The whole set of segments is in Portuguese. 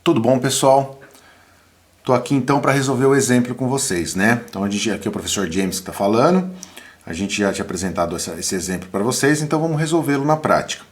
Tudo bom, pessoal? Estou aqui então para resolver o exemplo com vocês, né? Então aqui é o professor James que está falando. A gente já tinha apresentado esse exemplo para vocês, então vamos resolvê-lo na prática.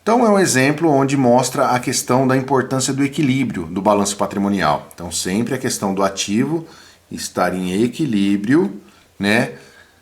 Então é um exemplo onde mostra a questão da importância do equilíbrio do balanço patrimonial. Então sempre a questão do ativo estar em equilíbrio, né,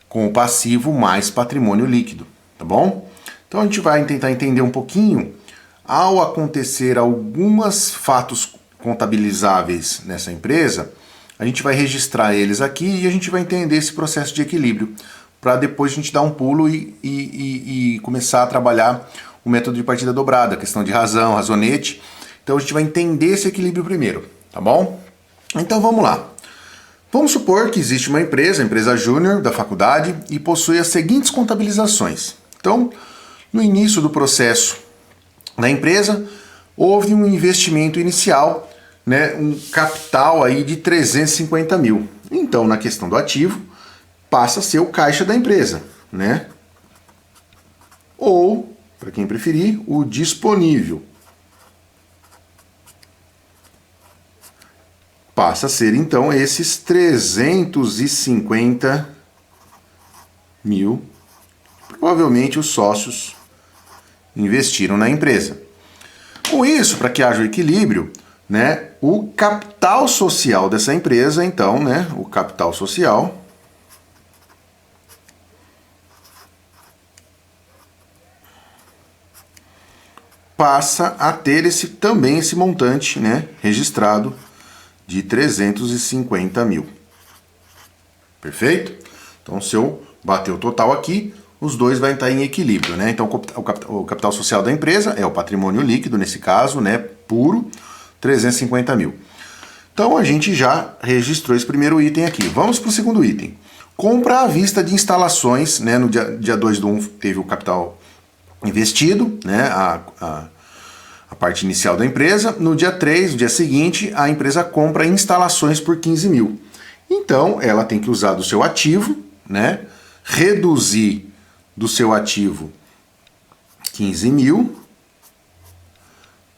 com o passivo mais patrimônio líquido, tá bom? Então a gente vai tentar entender um pouquinho. Ao acontecer alguns fatos contabilizáveis nessa empresa, a gente vai registrar eles aqui e a gente vai entender esse processo de equilíbrio, para depois a gente dar um pulo e começar a trabalhar o método de partida dobrada, a questão de razão, razonete. Então a gente vai entender esse equilíbrio primeiro, tá bom? Então vamos lá. Vamos supor que existe uma empresa, a empresa júnior da faculdade, e possui as seguintes contabilizações. Então, no início do processo da empresa, houve um investimento inicial, né, um capital aí de 350 mil. Então, na questão do ativo, passa a ser o caixa da empresa, né? Ou, para quem preferir, o disponível. Passa a ser, então, esses 350 mil. Provavelmente os sócios investiram na empresa. Com isso, para que haja o equilíbrio, né, o capital social dessa empresa, então, né, o capital social passa a ter também esse montante, né, registrado de 350 mil. Perfeito? Então, se eu bater o total aqui, os dois vão estar em equilíbrio, né? Então, o capital social da empresa é o patrimônio líquido, nesse caso, né, puro, 350 mil. Então, a gente já registrou esse primeiro item aqui. Vamos para o segundo item. Compra à vista de instalações, né? No dia 2/1 teve o capital investido, né? A parte inicial da empresa. No dia 3, no dia seguinte, a empresa compra instalações por 15 mil. Então, ela tem que usar do seu ativo, né? Reduzir do seu ativo 15 mil,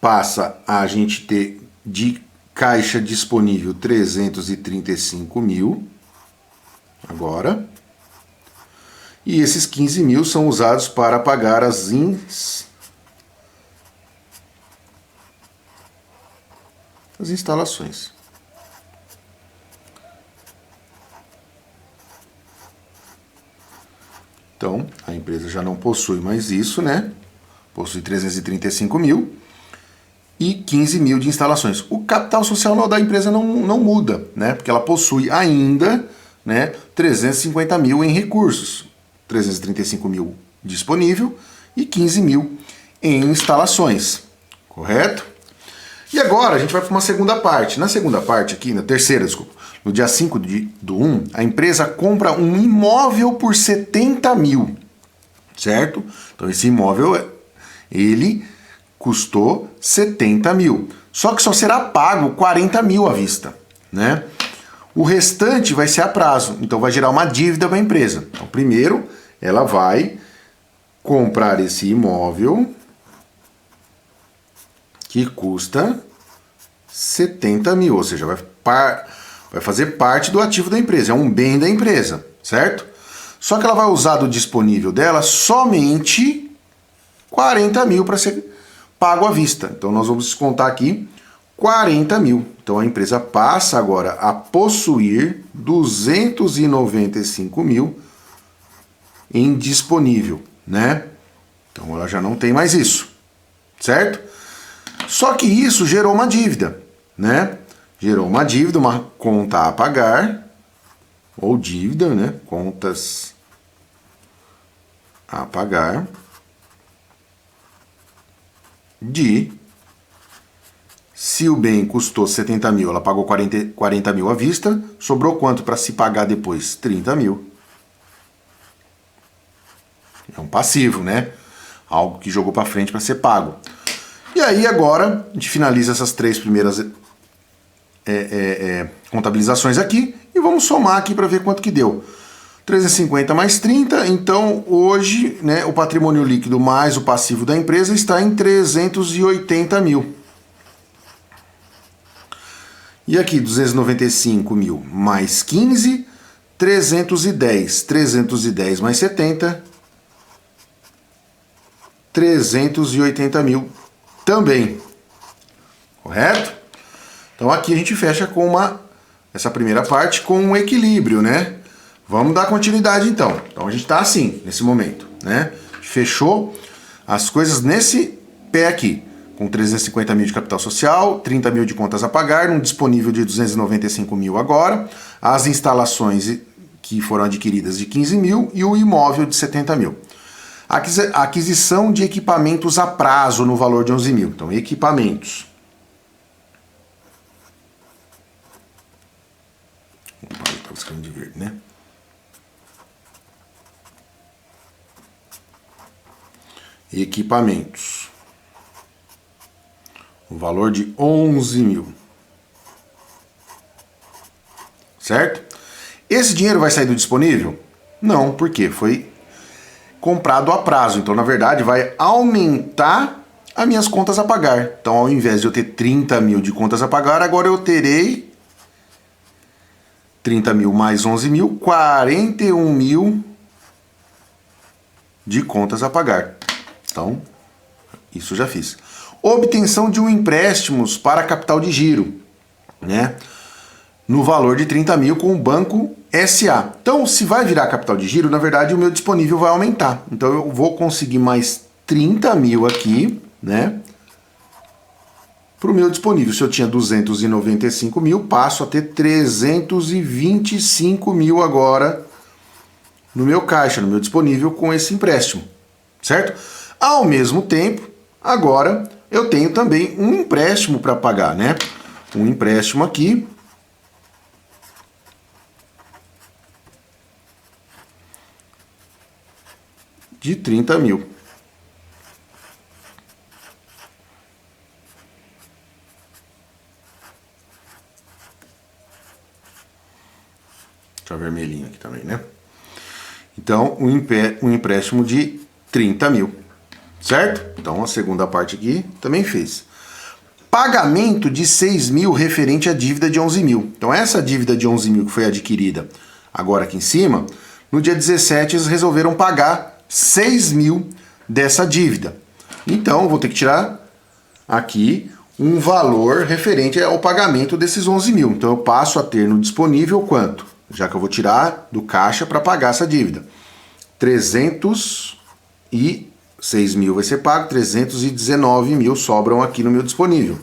passa a gente ter de caixa disponível 335 mil, agora, e esses 15 mil são usados para pagar as instalações. Então, a empresa já não possui mais isso, né? Possui 335 mil e 15 mil de instalações. O capital social da empresa não muda, né? Porque ela possui ainda, né, 350 mil em recursos. 335 mil disponível e 15 mil em instalações. Correto? E agora a gente vai para uma segunda parte. Na segunda parte aqui, na terceira, desculpa, no dia 5/1, a empresa compra um imóvel por 70 mil, certo? Então esse imóvel, ele custou 70 mil. Só que só será pago 40 mil à vista, né? O restante vai ser a prazo, então vai gerar uma dívida para a empresa. Então primeiro ela vai comprar esse imóvel que custa 70 mil, ou seja, vai fazer parte do ativo da empresa, é um bem da empresa, certo? Só que ela vai usar do disponível dela somente 40 mil para ser pago à vista. Então nós vamos descontar aqui 40 mil. Então a empresa passa agora a possuir 295 mil em disponível, né? Então ela já não tem mais isso, certo? Só que isso gerou uma dívida, né? Gerou uma dívida, uma conta a pagar, ou dívida, né? Contas a pagar de, se o bem custou 70 mil, ela pagou 40 mil à vista, sobrou quanto para se pagar depois? 30 mil. É um passivo, né? Algo que jogou para frente para ser pago. E aí agora a gente finaliza essas três primeiras contabilizações aqui e vamos somar aqui para ver quanto que deu. 350 mais 30, então hoje, né, o patrimônio líquido mais o passivo da empresa está em 380 mil. E aqui 295 mil mais 15, 310. 310 mais 70, 380 mil também. Correto? Então aqui a gente fecha com essa primeira parte com um equilíbrio, né? Vamos dar continuidade então. Então a gente está assim, nesse momento, né? Fechou as coisas nesse pé aqui. Com 350 mil de capital social, 30 mil de contas a pagar, um disponível de 295 mil agora, as instalações que foram adquiridas de 15 mil e o imóvel de 70 mil. Aquisição de equipamentos a prazo no valor de 11 mil. Então, equipamentos. Estava escrevendo de verde, né? Equipamentos. O valor de 11 mil. Certo? Esse dinheiro vai sair do disponível? Não, porque foi comprado a prazo. Então, na verdade, vai aumentar as minhas contas a pagar. Então, ao invés de eu ter 30 mil de contas a pagar, agora eu terei 30 mil mais 11 mil, 41 mil de contas a pagar. Então, isso eu já fiz. Obtenção de um empréstimo para capital de giro, né? No valor de 30 mil com o Banco SA. Então, se vai virar capital de giro, na verdade o meu disponível vai aumentar. Então, eu vou conseguir mais 30 mil aqui, né? Para o meu disponível. Se eu tinha 295 mil, passo a ter 325 mil agora no meu caixa, no meu disponível com esse empréstimo, certo? Ao mesmo tempo, agora eu tenho também um empréstimo para pagar, né? Um empréstimo aqui de 30 mil. Deixa eu vermelhinho aqui também, né? Então, um empréstimo de 30 mil. Certo? Então, a segunda parte aqui também fez. Pagamento de 6 mil referente à dívida de 11 mil. Então, essa dívida de 11 mil que foi adquirida agora aqui em cima, no dia 17 eles resolveram pagar 6 mil dessa dívida. Então, eu vou ter que tirar aqui um valor referente ao pagamento desses 11 mil. Então, eu passo a ter no disponível quanto? Já que eu vou tirar do caixa para pagar essa dívida. 6 mil vai ser pago, 319 mil sobram aqui no meu disponível.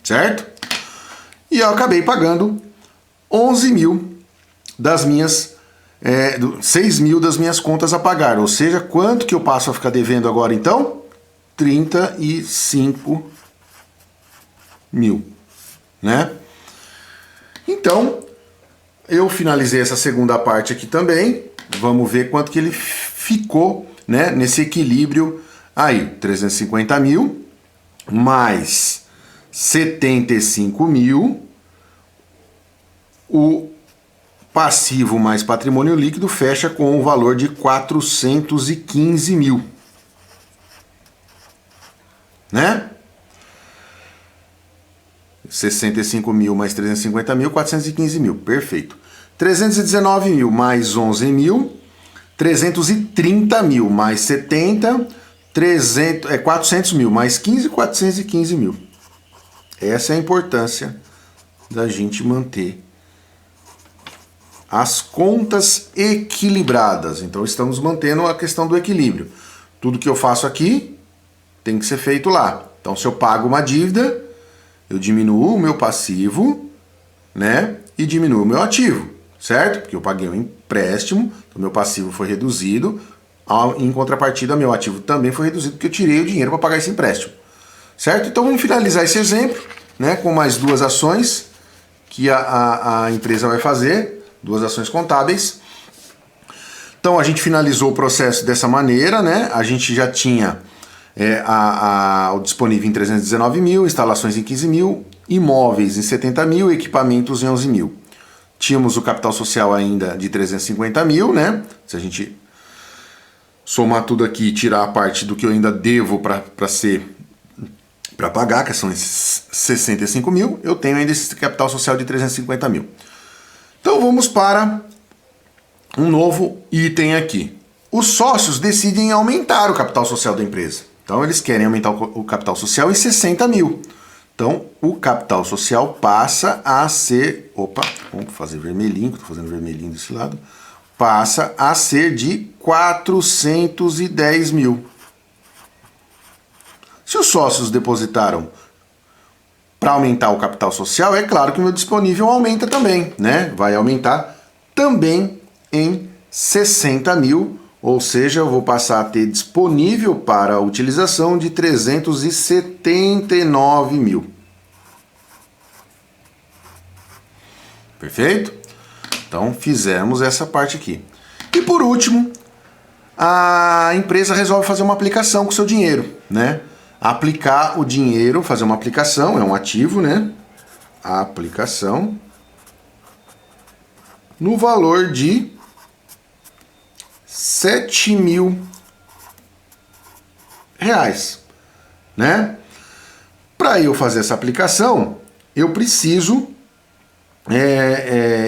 Certo? E eu acabei pagando 11 mil das minhas, 6 mil das minhas contas a pagar. Ou seja, quanto que eu passo a ficar devendo agora então? 35 mil. Né? Então, eu finalizei essa segunda parte aqui também. Vamos ver quanto que ele ficou, né, nesse equilíbrio aí. 350 mil mais 75 mil. O passivo mais patrimônio líquido fecha com o valor de 415 mil. Né? 65 mil mais 350 mil, 415 mil. Perfeito. 319 mil mais 11 mil, 330 mil mais 70, 400 mil mais 15, 415 mil. Essa é a importância da gente manter as contas equilibradas. Então estamos mantendo a questão do equilíbrio. Tudo que eu faço aqui tem que ser feito lá. Então se eu pago uma dívida, eu diminuo o meu passivo, né? E diminuo o meu ativo. Certo? Porque eu paguei um empréstimo, então meu passivo foi reduzido, em contrapartida meu ativo também foi reduzido porque eu tirei o dinheiro para pagar esse empréstimo. Certo? Então vamos finalizar esse exemplo, né, com mais duas ações que a empresa vai fazer, duas ações contábeis. Então a gente finalizou o processo dessa maneira, né? A gente já tinha o disponível em 319 mil, instalações em 15 mil, imóveis em 70 mil, equipamentos em 11 mil. Tínhamos o capital social ainda de 350 mil, né? Se a gente somar tudo aqui e tirar a parte do que eu ainda devo para ser para pagar, que são esses 65 mil, eu tenho ainda esse capital social de 350 mil. Então vamos para um novo item aqui. Os sócios decidem aumentar o capital social da empresa. Então eles querem aumentar o capital social em 60 mil. Então o capital social passa a ser... Opa, vamos fazer vermelhinho, estou fazendo vermelhinho desse lado. Passa a ser de 410 mil. Se os sócios depositaram para aumentar o capital social, é claro que o meu disponível aumenta também, né? Vai aumentar também em 60 mil, ou seja, eu vou passar a ter disponível para a utilização de 379 mil. Perfeito? Então fizemos essa parte aqui. E por último, a empresa resolve fazer uma aplicação com o seu dinheiro, né? Aplicar o dinheiro, fazer uma aplicação, é um ativo, né? A aplicação no valor de 7 mil reais, né? Para eu fazer essa aplicação, eu preciso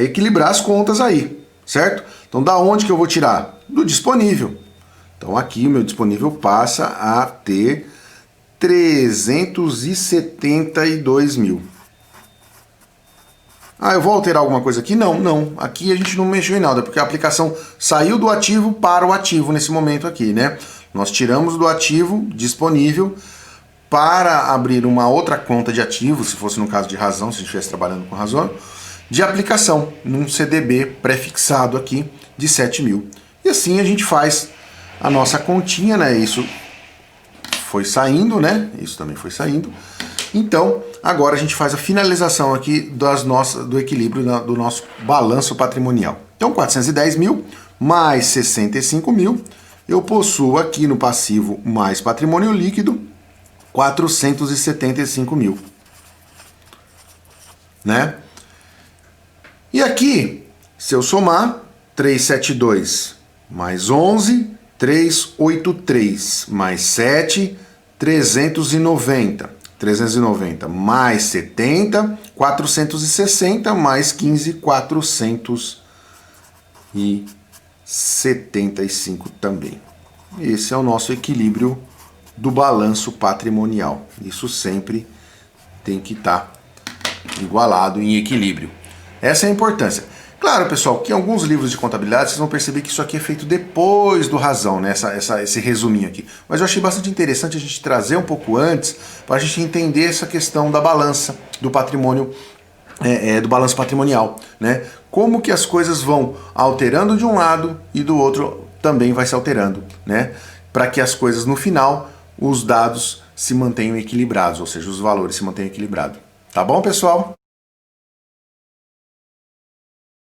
equilibrar as contas aí, certo? Então, da onde que eu vou tirar? Do disponível. Então, aqui o meu disponível passa a ter 372 mil. Ah, eu vou alterar alguma coisa aqui? Não, não. Aqui a gente não mexeu em nada, porque a aplicação saiu do ativo para o ativo nesse momento aqui, né? Nós tiramos do ativo disponível para abrir uma outra conta de ativo, se fosse no caso de razão, se a gente estivesse trabalhando com razão, de aplicação, num CDB prefixado aqui de 7 mil. E assim a gente faz a nossa continha, né? Isso foi saindo, né? Isso também foi saindo. Então, agora a gente faz a finalização aqui do equilíbrio do nosso balanço patrimonial. Então, 410 mil mais 65 mil, eu possuo aqui no passivo mais patrimônio líquido, 475 mil. Né? E aqui, se eu somar, 372 mais 11, 383 mais 7, 390. 390 mais 70, 460 mais 15, 475 também. Esse é o nosso equilíbrio do balanço patrimonial. Isso sempre tem que estar igualado em equilíbrio. Essa é a importância. Claro, pessoal, que em alguns livros de contabilidade vocês vão perceber que isso aqui é feito depois do razão, né? Esse resuminho aqui. Mas eu achei bastante interessante a gente trazer um pouco antes para a gente entender essa questão da balança do patrimônio, do balanço patrimonial, né? Como que as coisas vão alterando de um lado e do outro também vai se alterando, né? Para que as coisas no final, os dados se mantenham equilibrados, ou seja, os valores se mantenham equilibrados. Tá bom, pessoal?